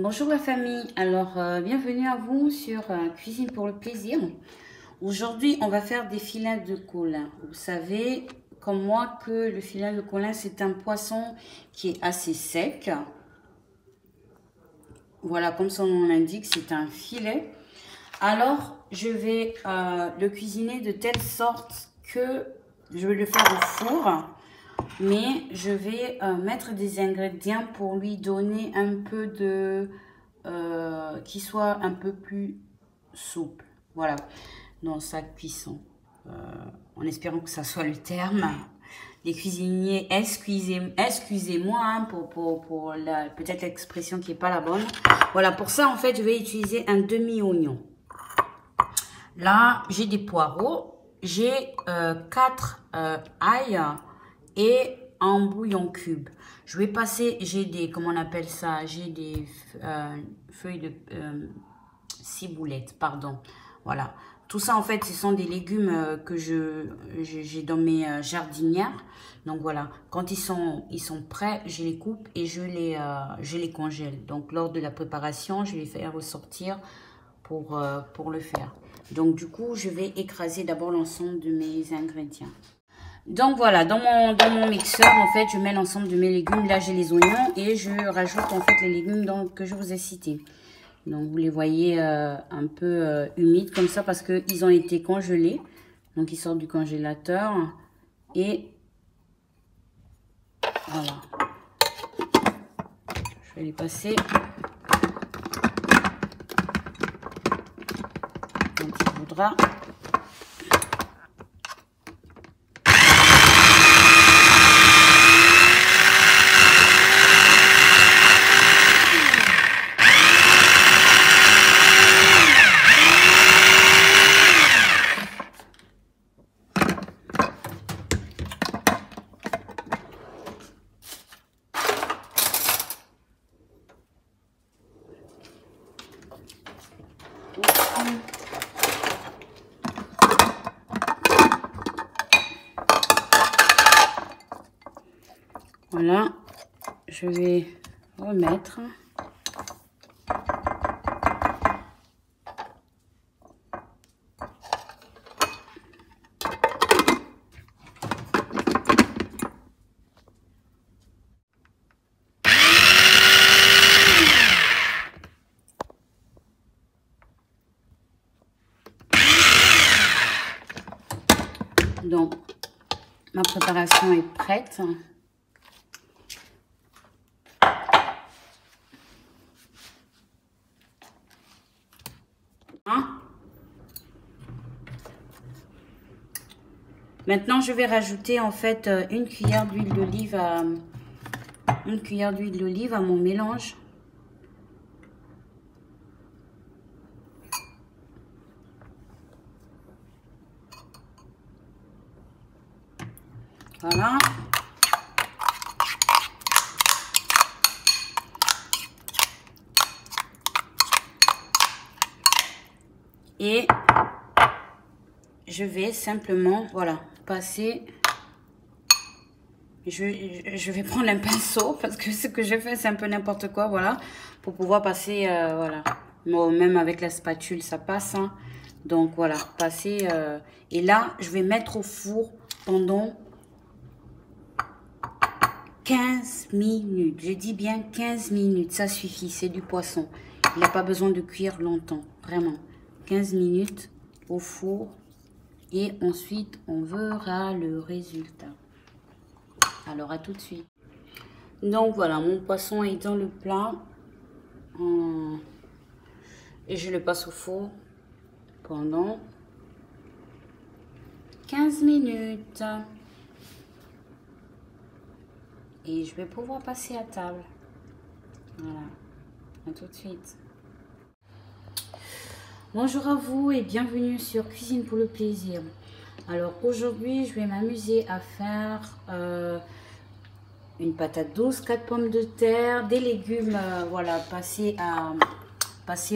Bonjour la famille, alors bienvenue à vous sur Cuisine pour le plaisir. Aujourd'hui on va faire des filets de colin. Vous savez comme moi que le filet de colin c'est un poisson qui est assez sec. Voilà, comme son nom l'indique, c'est un filet. Alors je vais le cuisiner de telle sorte que je vais le faire au four. Mais je vais mettre des ingrédients pour lui donner un peu de... qui soit un peu plus souple. Voilà, dans sa cuisson. En espérant que ça soit le terme. Les cuisiniers, excusez-moi hein, pour peut-être l'expression qui n'est pas la bonne. Voilà, pour ça, en fait, je vais utiliser un demi-oignon. Là, j'ai des poireaux. J'ai 4 ail et en bouillon cube. Je vais passer, j'ai des, comment on appelle ça, j'ai des feuilles de ciboulette, pardon. Voilà. Tout ça, en fait, ce sont des légumes que j'ai dans mes jardinières. Donc, voilà. Quand ils sont prêts, je les coupe et je les congèle. Donc, lors de la préparation, je vais les faire ressortir pour le faire. Donc, du coup, je vais écraser d'abord l'ensemble de mes ingrédients. Donc voilà, dans mon mixeur, en fait, je mets l'ensemble de mes légumes. Là, j'ai les oignons et je rajoute en fait les légumes que je vous ai cités. Donc, vous les voyez un peu humides comme ça parce qu'ils ont été congelés. Donc, ils sortent du congélateur. Et voilà. Je vais les passer. Quand il voudra. Voilà, je vais remettre. Donc, ma préparation est prête. Maintenant, je vais rajouter en fait une cuillère d'huile d'olive à mon mélange. Voilà. Et je vais simplement, voilà, passer. Je vais prendre un pinceau parce que ce que je fais, c'est un peu n'importe quoi, voilà, pour pouvoir passer, voilà. Bon, même avec la spatule, ça passe. Hein. Donc, voilà, passer. Et là, je vais mettre au four pendant 15 minutes. Je dis bien 15 minutes, ça suffit, c'est du poisson. Il n'a pas besoin de cuire longtemps, vraiment. 15 minutes au four et ensuite on verra le résultat. Alors à tout de suite. Donc voilà, mon poisson est dans le plat et je le passe au four pendant 15 minutes. Et je vais pouvoir passer à table. Voilà, à tout de suite. Bonjour à vous et bienvenue sur Cuisine pour le plaisir. Alors aujourd'hui, je vais m'amuser à faire une patate douce, 4 pommes de terre, des légumes, voilà, passés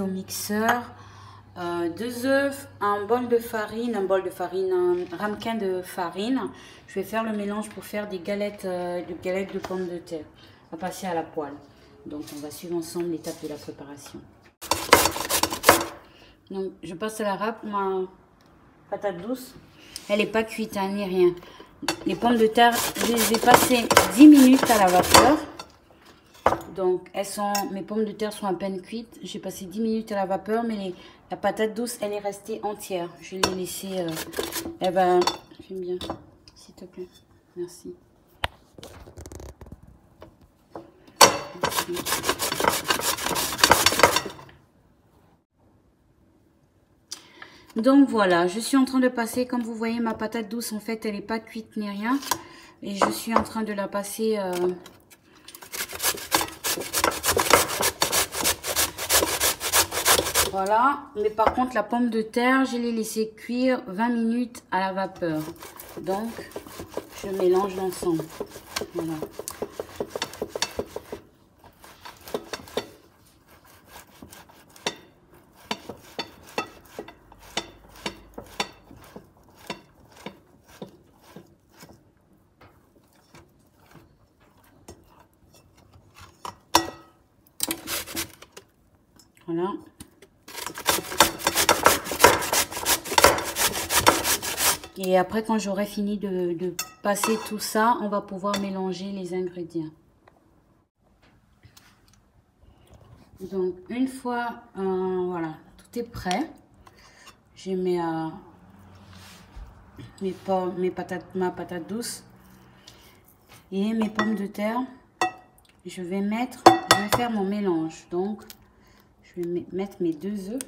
au mixeur, 2 œufs, un bol de farine, un ramequin de farine. Je vais faire le mélange pour faire des galettes de pommes de terre. On va passer à la poêle. Donc on va suivre ensemble l'étape de la préparation. Donc je passe à la râpe ma patate douce. Elle n'est pas cuite hein, ni rien. Les pommes de terre, je les ai passées 10 minutes à la vapeur. Donc mes pommes de terre sont à peine cuites. J'ai passé 10 minutes à la vapeur, mais la patate douce, elle est restée entière. Je l'ai laissée. Elle va. J'aime bien, s'il te plaît. Merci. Donc voilà, je suis en train de passer, comme vous voyez, ma patate douce, en fait, elle n'est pas cuite ni rien. Et je suis en train de la passer... Voilà, mais par contre, la pomme de terre, je l'ai laissée cuire 20 minutes à la vapeur. Donc, je mélange l'ensemble. Voilà. Voilà. Et après, quand j'aurai fini de passer tout ça, on va pouvoir mélanger les ingrédients. Donc, une fois, voilà, tout est prêt. J'ai ma patate douce et mes pommes de terre. Je vais faire mon mélange. Donc, je vais mettre mes 2 œufs.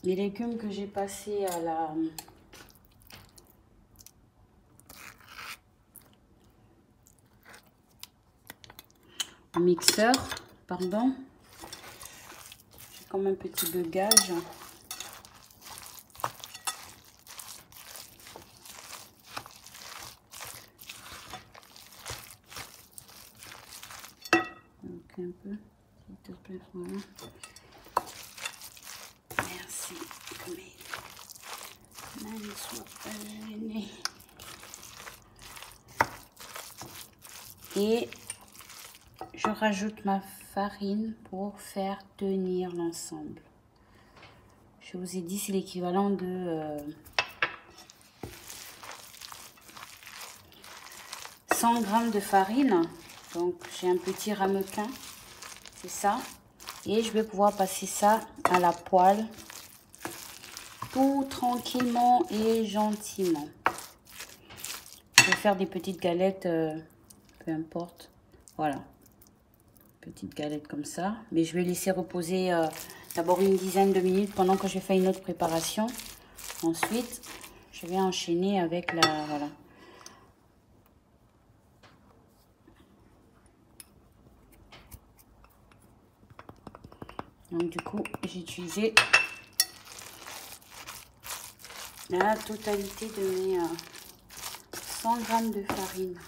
Les légumes que j'ai passés au mixeur, pardon. J'ai comme un petit bugage. Donc un peu, s'il te plaît, voilà. Merci, que mes mains ne soient pas gênées. Et je rajoute ma farine pour faire tenir l'ensemble. Je vous ai dit, c'est l'équivalent de 100 g de farine. Donc, j'ai un petit ramequin, c'est ça. Et je vais pouvoir passer ça à la poêle, tout tranquillement et gentiment. Je vais faire des petites galettes, peu importe. Voilà. Petite galette comme ça, mais je vais laisser reposer d'abord une dizaine de minutes pendant que je fais une autre préparation. Ensuite, je vais enchaîner avec voilà. Donc du coup, j'ai utilisé la totalité de mes 100 g de farine.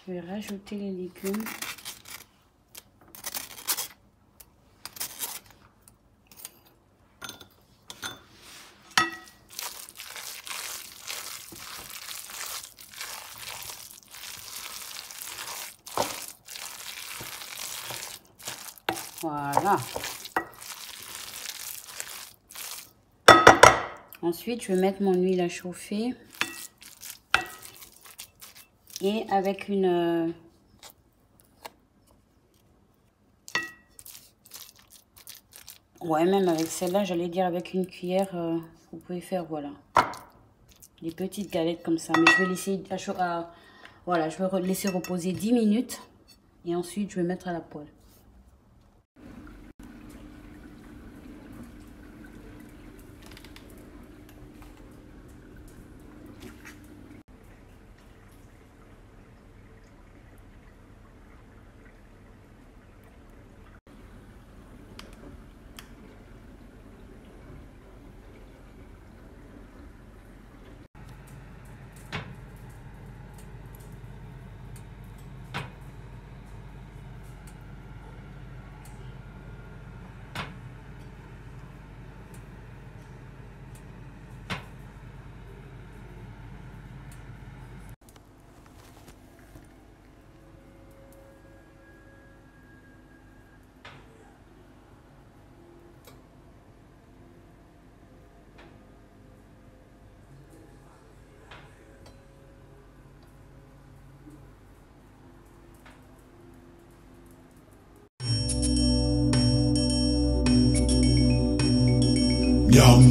Je vais rajouter les légumes. Voilà. Ensuite, je vais mettre mon huile à chauffer. Et avec une... ouais, même avec celle-là, j'allais dire avec une cuillère, vous pouvez faire, voilà. Des petites galettes comme ça. Mais je vais laisser... voilà, je vais laisser reposer 10 minutes. Et ensuite, je vais mettre à la poêle. Yum,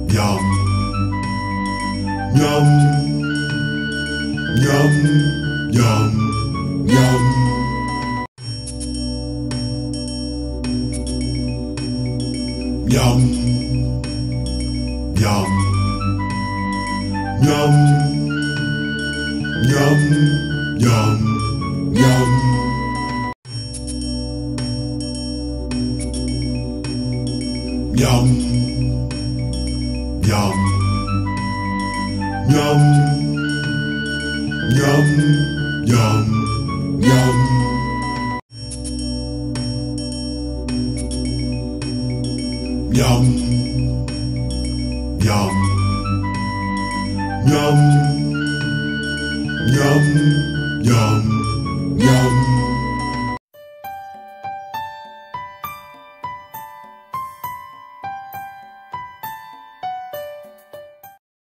yum, yum, yum, yum, yum. Yum, yum, yum, yum, yum, yum. Yum, yum, yum, yum, yum, yum. Yum, yum, yum, yum, yum, yum.